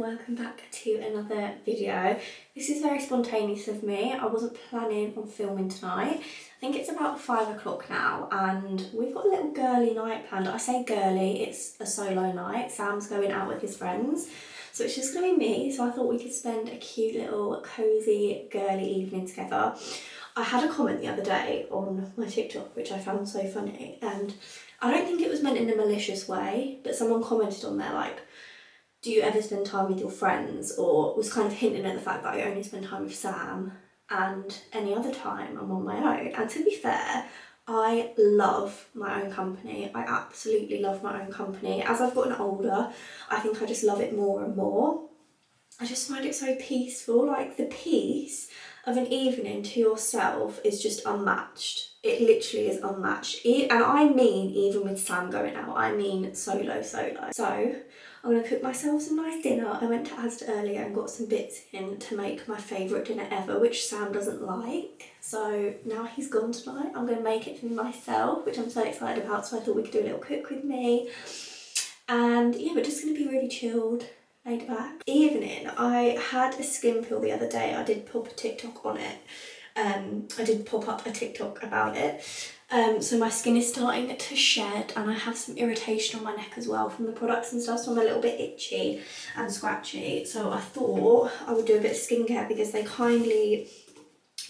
welcome back to another video. This is very spontaneous of me. I wasn't planning on filming tonight. I think it's about 5 o'clock now and we've got a little girly night planned. I say girly, it's a solo night. Sam's going out with his friends. So it's just going to be me, so I thought we could spend a cute little cosy girly evening together. I had a comment the other day on my TikTok which I found so funny, and I don't think it was meant in a malicious way, but someone commented on there like, do you ever spend time with your friends, or was kind of hinting at the fact that I only spend time with Sam and any other time I'm on my own. And to be fair, I love my own company. I absolutely love my own company. As I've gotten older, I think I just love it more and more. I just find it so peaceful. Like, the peace of an evening to yourself is just unmatched. It literally is unmatched. And I mean even with Sam going out, I mean solo. So I'm going to cook myself some nice dinner. I went to Asda earlier and got some bits in to make my favourite dinner ever, which Sam doesn't like. So now he's gone tonight, I'm going to make it for myself, which I'm so excited about. So I thought we could do a little cook with me. And yeah, we're just going to be really chilled, laid back. Evening, I had a skin peel the other day. I did pop a TikTok on it. I did pop up a TikTok about it. So my skin is starting to shed and I have some irritation on my neck as well from the products and stuff, so I'm a little bit itchy and scratchy. So I thought I would do a bit of skincare because they kindly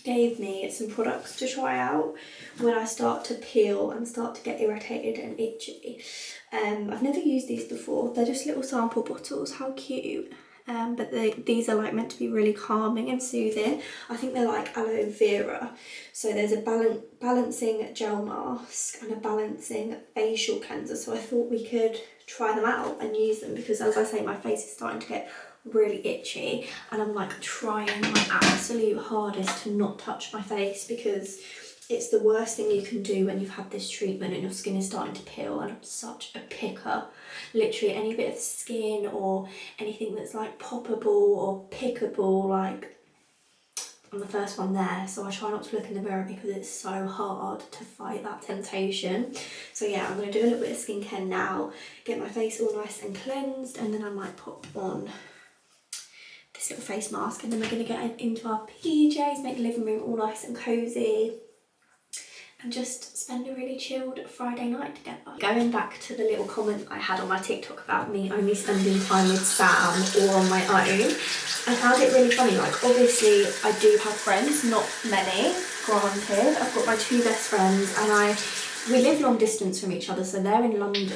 gave me some products to try out when I start to peel and start to get irritated and itchy. I've never used these before. They're just little sample bottles. How cute. But these are like meant to be really calming and soothing. I think they're like aloe vera. So there's a balancing gel mask and a balancing facial cleanser. So I thought we could try them out and use them because, as I say, my face is starting to get really itchy and I'm like trying my absolute hardest to not touch my face because it's the worst thing you can do when you've had this treatment and your skin is starting to peel, and I'm such a picker. Literally any bit of skin or anything that's like poppable or pickable, like I'm the first one there. So I try not to look in the mirror because it's so hard to fight that temptation. So yeah, I'm going to do a little bit of skincare now, get my face all nice and cleansed, and then I might pop on this little face mask, and then we're going to get into our PJs, make the living room all nice and cosy, and just spend a really chilled Friday night together. Going back to the little comment I had on my TikTok about me only spending time with Sam or on my own, I found it really funny. Like, obviously I do have friends, not many, granted. I've got my two best friends and we live long distance from each other, so they're in London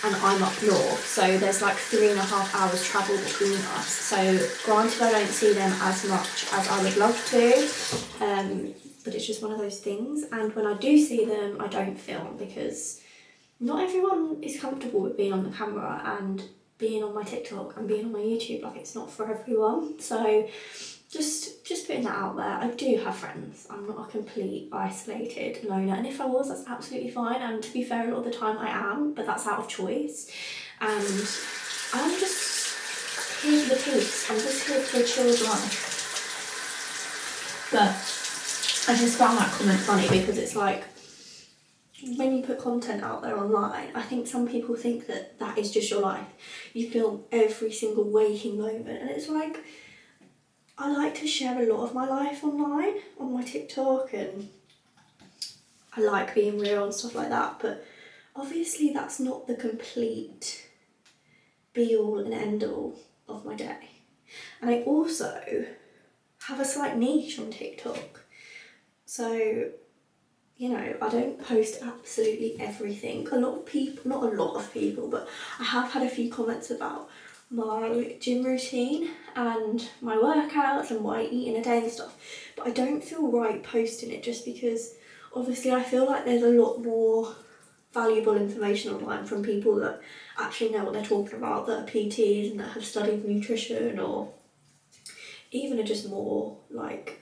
and I'm up north, so there's like 3.5 hours travel between us. So granted I don't see them as much as I would love to, but it's just one of those things. And when I do see them, I don't film because not everyone is comfortable with being on the camera and being on my TikTok and being on my YouTube. Like, it's not for everyone. So just putting that out there. I do have friends. I'm not a complete isolated loner, and if I was, that's absolutely fine. And to be fair, a lot of the time I am, but that's out of choice. And I'm just here for the peace. I'm just here for a chilled life. But I just found that comment funny because it's like, when you put content out there online, I think some people think that that is just your life. You film every single waking moment, and it's like, I like to share a lot of my life online, on my TikTok, and I like being real and stuff like that, but obviously that's not the complete be all and end all of my day. And I also have a slight niche on TikTok. So, you know, I don't post absolutely everything. A lot of people, not a lot of people, but I have had a few comments about my gym routine and my workouts and what I eat in a day and stuff, but I don't feel right posting it just because obviously I feel like there's a lot more valuable information online from people that actually know what they're talking about, that are PTs and that have studied nutrition, or even are just more like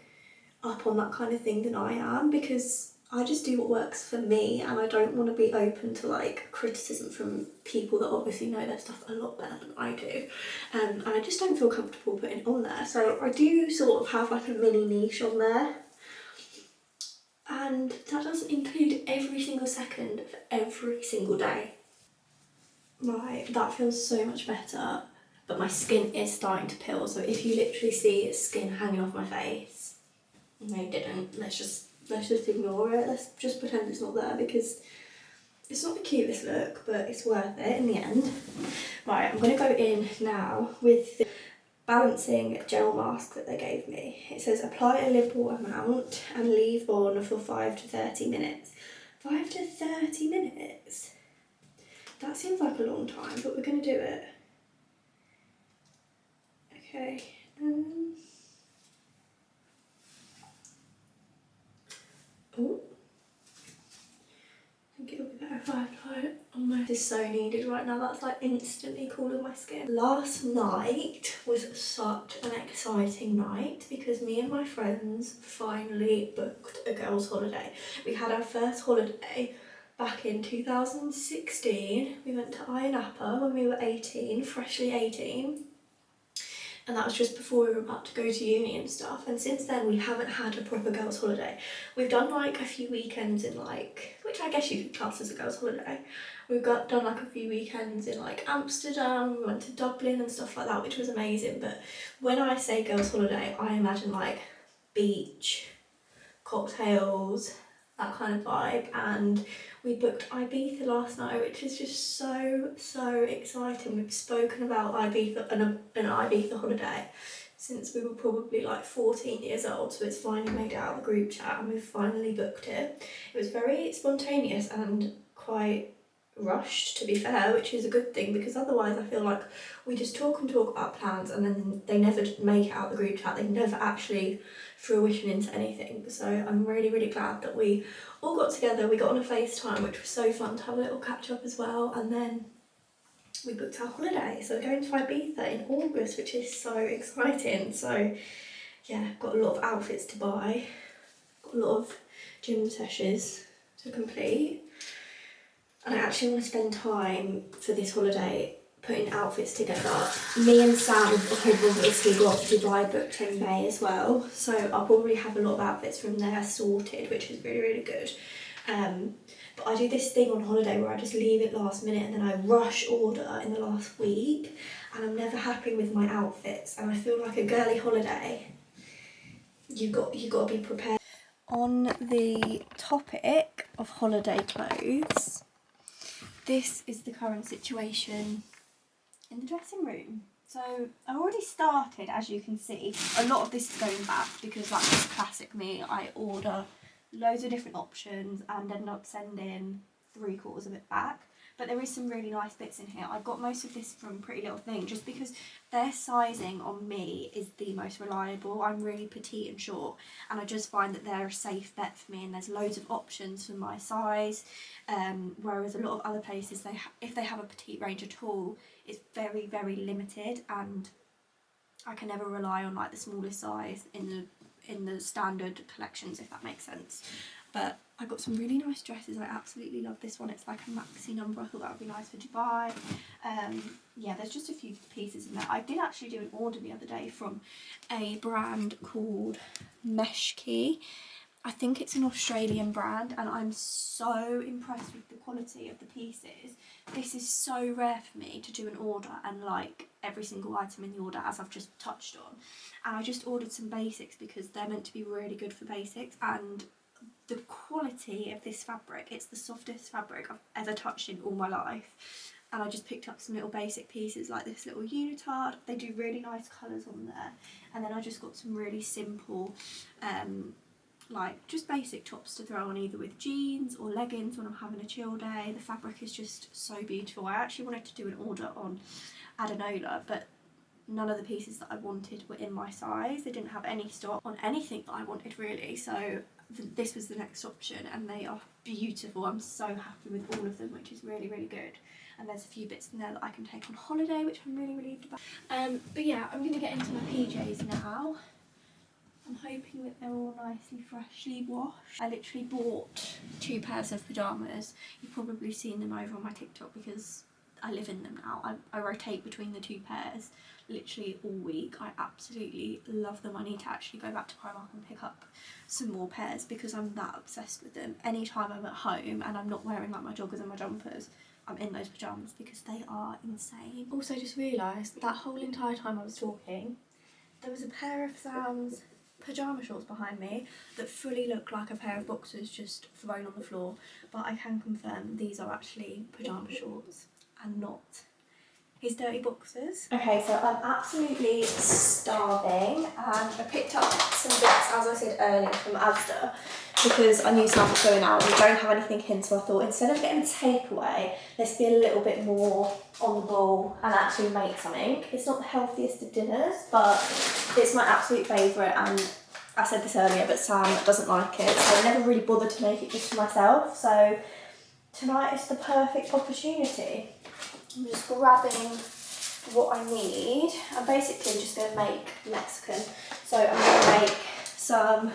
up on that kind of thing than I am, because I just do what works for me and I don't want to be open to like criticism from people that obviously know their stuff a lot better than I do, and I just don't feel comfortable putting it on there. So I do sort of have like a mini niche on there, and that doesn't include every single second of every single day. Right, that feels so much better. but my skin is starting to peel. So if you literally see skin hanging off my face, no, you didn't. Let's just ignore it. Let's just pretend it's not there, because it's not the cutest look, but it's worth it in the end. Right, I'm going to go in now with the balancing gel mask that they gave me. It says apply a liberal amount and leave on for 5 to 30 minutes. 5 to 30 minutes? That seems like a long time, but we're going to do it. Okay. Oh. I think it'll be better if I apply it on my... This is so needed right now. That's like instantly cooling my skin. Last night was such an exciting night because me and my friends finally booked a girls' holiday. We had our first holiday back in 2016. We went to Ayia Napa when we were 18, freshly 18. And that was just before we were about to go to uni and stuff. And since then we haven't had a proper girls' holiday. We've done like a few weekends in like, which I guess you could class as a girls' holiday. We've done like a few weekends in like Amsterdam, we went to Dublin and stuff like that, which was amazing. But when I say girls' holiday, I imagine like beach, cocktails, that kind of vibe. And we booked Ibiza last night, which is just so exciting. We've spoken about Ibiza and an Ibiza holiday since we were probably like 14 years old, so it's finally made it out of the group chat and we've finally booked it. It was very spontaneous and quite rushed, to be fair, which is a good thing, because otherwise I feel like we just talk about plans and then they never make it out the group chat. They never actually fruition into anything. So I'm really glad that we all got together. We got on a FaceTime, which was so fun to have a little catch up as well, and then we booked our holiday. So we're going to Ibiza in August, which is so exciting. So yeah, got a lot of outfits to buy, got a lot of gym sessions to complete. And I actually want to spend time for this holiday putting outfits together. Me and Sam have obviously got Dubai booked in May as well, so I'll probably have a lot of outfits from there sorted, which is really good. But I do this thing on holiday where I just leave it last minute and then I rush order in the last week, and I'm never happy with my outfits, and I feel like a girly holiday, you got to be prepared. On the topic of holiday clothes, this is the current situation in the dressing room. So I've already started, as you can see. A lot of this is going back because that's just classic me. I order loads of different options and end up sending 3/4 of it back. But there is some really nice bits in here. I got most of this from Pretty Little Thing just because their sizing on me is the most reliable. I'm really petite and short, and I just find that they're a safe bet for me, and there's loads of options for my size. Whereas a lot of other places, if they have a petite range at all, it's very limited, and I can never rely on like the smallest size in the standard collections, if that makes sense. But I got some really nice dresses. I absolutely love this one. It's like a maxi number. I thought that would be nice for Dubai. Yeah, there's just a few pieces in there. I did actually do an order the other day from a brand called Meshki. I think it's an Australian brand, and I'm so impressed with the quality of the pieces. This is so rare for me to do an order and like every single item in the order, as I've just touched on. And I just ordered some basics because they're meant to be really good for basics, and the quality of this fabric, it's the softest fabric I've ever touched in all my life. And I just picked up some little basic pieces like this little unitard. They do really nice colours on there. And then I just got some really simple like just basic tops to throw on either with jeans or leggings when I'm having a chill day. The fabric is just so beautiful. I actually wanted to do an order on Adenola, but none of the pieces that I wanted were in my size. They didn't have any stock on anything that I wanted really, so this was the next option, and they are beautiful. I'm so happy with all of them, which is really good. And there's a few bits in there that I can take on holiday, which I'm really relieved about. But yeah, I'm going to get into my PJs now. I'm hoping that they're all nicely freshly washed. I literally bought 2 pairs of pyjamas. You've probably seen them over on my TikTok because I live in them now. I rotate between the 2 pairs literally all week. I absolutely love them. I need to actually go back to Primark and pick up some more pairs because I'm that obsessed with them. Anytime I'm at home and I'm not wearing like my joggers and my jumpers, I'm in those pyjamas because they are insane. Also just realised that whole entire time I was talking, there was a pair of Sam's pyjama shorts behind me that fully look like a pair of boxers just thrown on the floor, but I can confirm these are actually pyjama shorts and not his dirty boxers. Okay, so I'm absolutely starving and I picked up some bits, as I said earlier, from Asda because I knew Sam was going out and we don't have anything in, so I thought instead of getting a takeaway, let's be a little bit more on the ball and actually make something. It's not the healthiest of dinners, but it's my absolute favourite, and I said this earlier, but Sam doesn't like it, so I never really bothered to make it just for myself, so tonight is the perfect opportunity. I'm just grabbing what I need. I'm basically just going to make Mexican. So I'm going to make some...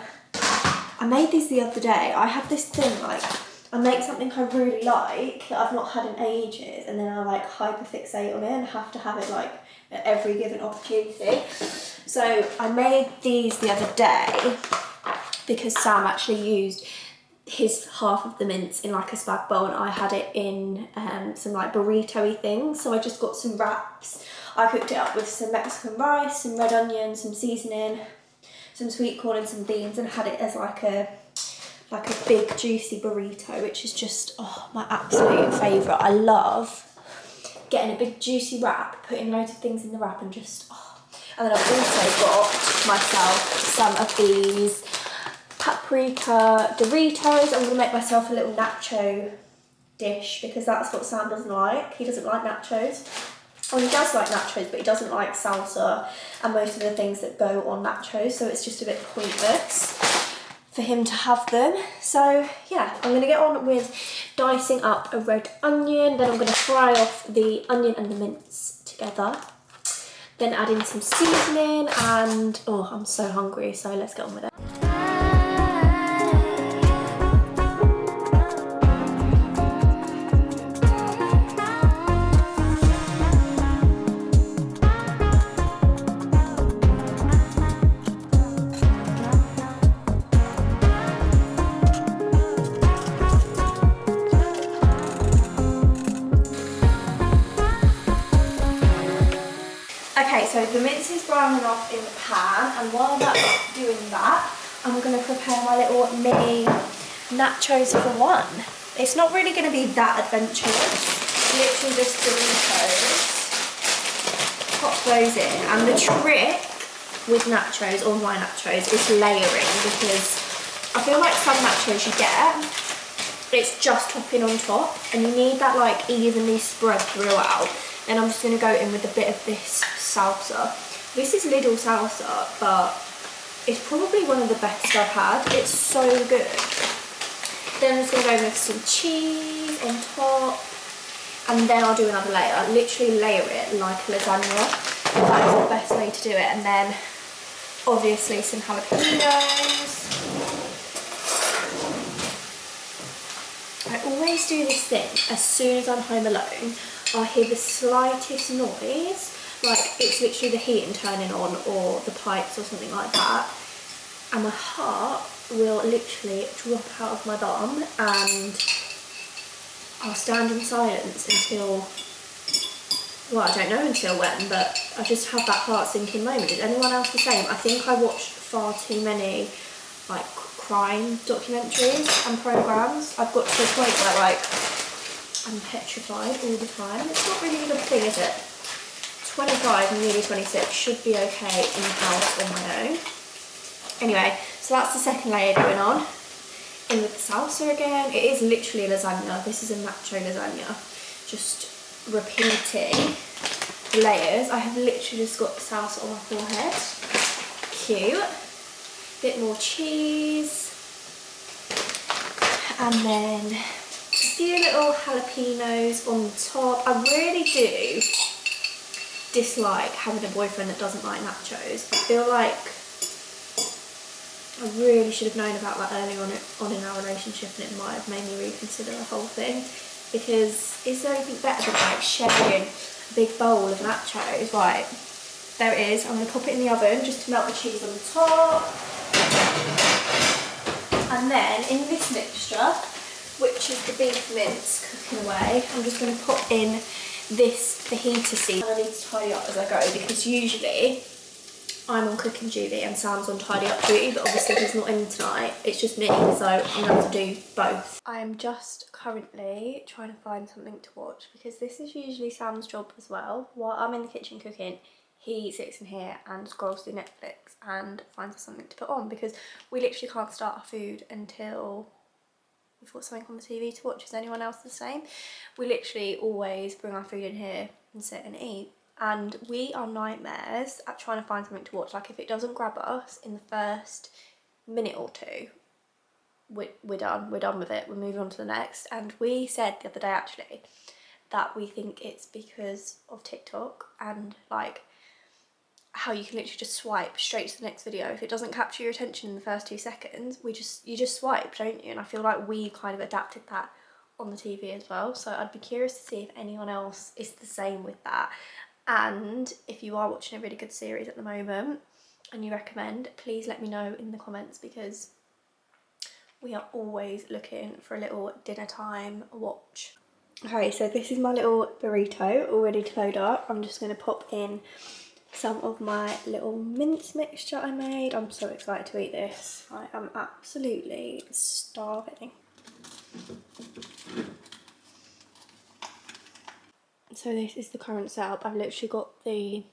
I made these the other day. I have this thing, like, I make something I really like that I've not had in ages, and then I like hyperfixate on it and have to have it like at every given opportunity. So I made these the other day because Sam actually used his half of the mince in like a spag bowl and I had it in some like burrito-y things. So I just got some wraps. I cooked it up with some Mexican rice, some red onion, some seasoning, some sweet corn and some beans, and had it as like a big juicy burrito, which is just my absolute favourite. I love getting a big juicy wrap, putting loads of things in the wrap and just And then I've also got myself some of these paprika Doritos. I'm going to make myself a little nacho dish because that's what Sam doesn't like. He doesn't like nachos. Well, he does like nachos, but he doesn't like salsa and most of the things that go on nachos, so it's just a bit pointless for him to have them. So yeah, I'm going to get on with dicing up a red onion, then I'm going to fry off the onion and the mince together, then add in some seasoning, and I'm so hungry, so let's get on with it. Okay, so the mince is browning off in the pan, and while that's doing that, I'm going to prepare my little mini nachos for one. It's not really going to be that adventurous, literally just Doritos. Pop those in, and the trick with nachos, or my nachos, is layering, because I feel like some nachos you get, it's just topping on top, and you need that like evenly spread throughout. And I'm just going to go in with a bit of this salsa. This is Lidl salsa, but it's probably one of the best I've had. It's so good. Then I'm just going to go with some cheese on top, and then I'll do another layer. Literally layer it like lasagna. That is the best way to do it. And then obviously some jalapenos. I always do this thing as soon as I'm home alone. I hear the slightest noise, like it's literally the heating turning on or the pipes or something like that, and my heart will literally drop out of my bum, and I'll stand in silence until, well, I don't know until when, but I just have that heart sinking moment. Is anyone else the same? I think I watched far too many like crime documentaries and programmes. I've got to the point where like I'm petrified all the time. It's not really a good thing, is it? 25 and nearly 26 should be okay in the house on my own. Anyway, so that's the second layer going on. In with the salsa again. It is literally lasagna. This is a nacho lasagna. Just repeating the layers. I have literally just got the salsa on my forehead. Cute. Bit more cheese. And then a few little jalapenos on the top. I really do dislike having a boyfriend that doesn't like nachos. I feel like I really should have known about that earlier on in our relationship, and it might have made me reconsider the whole thing, because is there anything better than like sharing a big bowl of nachos? Right, there it is. I'm going to pop it in the oven just to melt the cheese on the top. And then in this mixture, which is the beef mince cooking away. I'm just going to put in this fajita seed. And I need to tidy up as I go because usually I'm on cooking duty and Sam's on tidy up duty, but obviously he's not in tonight. It's just me, so I'm going to do both. I am just currently trying to find something to watch because this is usually Sam's job as well. While I'm in the kitchen cooking, he sits in here and scrolls through Netflix and finds us something to put on because we literally can't start our food until we've got something on the TV to watch. Is anyone else the same? We literally always bring our food in here and sit and eat. And we are nightmares at trying to find something to watch. Like if it doesn't grab us in the first minute or two, we're done with it. We're moving on to the next. And we said the other day actually that we think it's because of TikTok and like how you can literally just swipe straight to the next video. If it doesn't capture your attention in the first 2 seconds, you just swipe, don't you? And I feel like we kind of adapted that on the TV as well. So I'd be curious to see if anyone else is the same with that. And if you are watching a really good series at the moment and you recommend, please let me know in the comments because we are always looking for a little dinner time watch. Okay, so this is my little burrito all ready to load up. I'm just going to pop in some of my little mince mixture I made. I'm so excited to eat this. I am absolutely starving. So this is the current setup. I've literally got the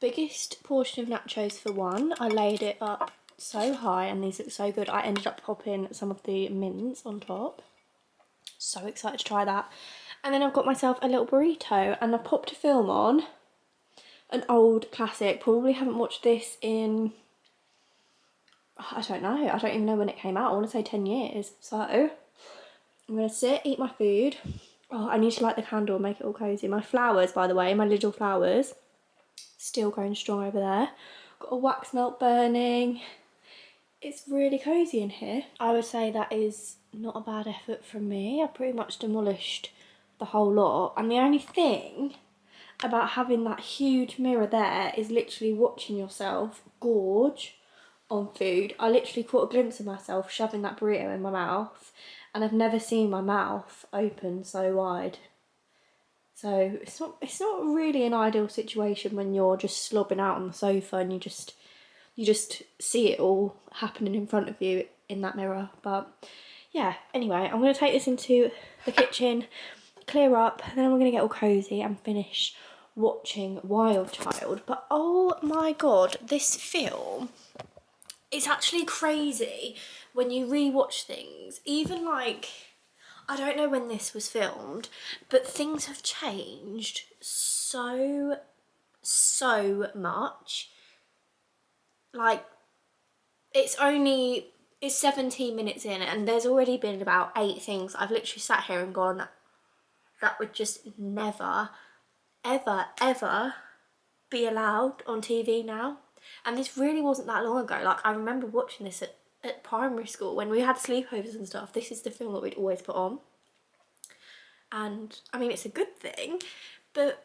biggest portion of nachos for one. I laid it up so high and these look so good. I ended up popping some of the mince on top. So excited to try that. And then I've got myself a little burrito and I popped a film on. An old classic. Probably haven't watched this in, I don't know. I don't even know when it came out. I want to say 10 years. So I'm going to sit, eat my food. Oh, I need to light the candle and make it all cosy. My flowers, by the way, my little flowers, still going strong over there. Got a wax melt burning. It's really cosy in here. I would say that is not a bad effort from me. I pretty much demolished the whole lot. And the only thing about having that huge mirror there is literally watching yourself gorge on food. I literally caught a glimpse of myself shoving that burrito in my mouth. And I've never seen my mouth open so wide. So it's not really an ideal situation when you're just slobbing out on the sofa and you just see it all happening in front of you in that mirror. But yeah, anyway, I'm going to take this into the kitchen, clear up, and then we're going to get all cosy and finish watching Wild Child. But oh my god, this film, it's actually crazy when you rewatch things. Even like, I don't know when this was filmed, but things have changed so much. Like, it's 17 minutes in and there's already been about 8 things I've literally sat here and gone, that would just never, ever be allowed on TV now. And this really wasn't that long ago. Like, I remember watching this at primary school when we had sleepovers and stuff. This is the film that we'd always put on. And I mean, it's a good thing, but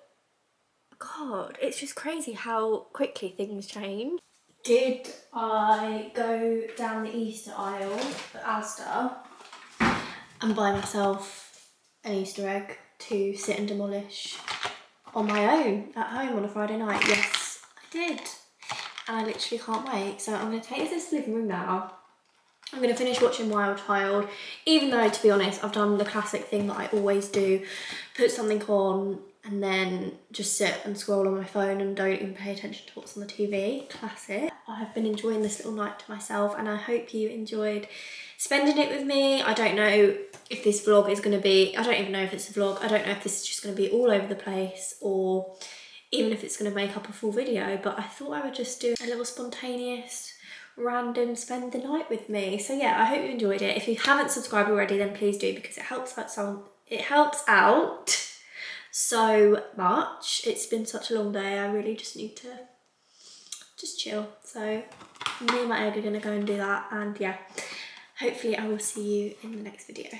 god, it's just crazy how quickly things change. Did I go down the Easter aisle at Asda and buy myself an Easter egg to sit and demolish on my own at home on a Friday night? Yes, I did. And I literally can't wait. So I'm going to take this to the living room now. I'm going to finish watching Wild Child, even though, to be honest, I've done the classic thing that I always do, put something on and then just sit and scroll on my phone and don't even pay attention to what's on the TV. Classic. I have been enjoying this little night to myself and I hope you enjoyed spending it with me. I don't know if this vlog is going to be, I don't even know if it's a vlog, I don't know if this is just going to be all over the place or even if it's going to make up a full video, but I thought I would just do a little spontaneous random spend the night with me. So yeah, I hope you enjoyed it. If you haven't subscribed already, then please do, because it helps out so much. It's been such a long day. I really just need to just chill. So me and my egg are gonna go and do that, and yeah, hopefully I will see you in the next video.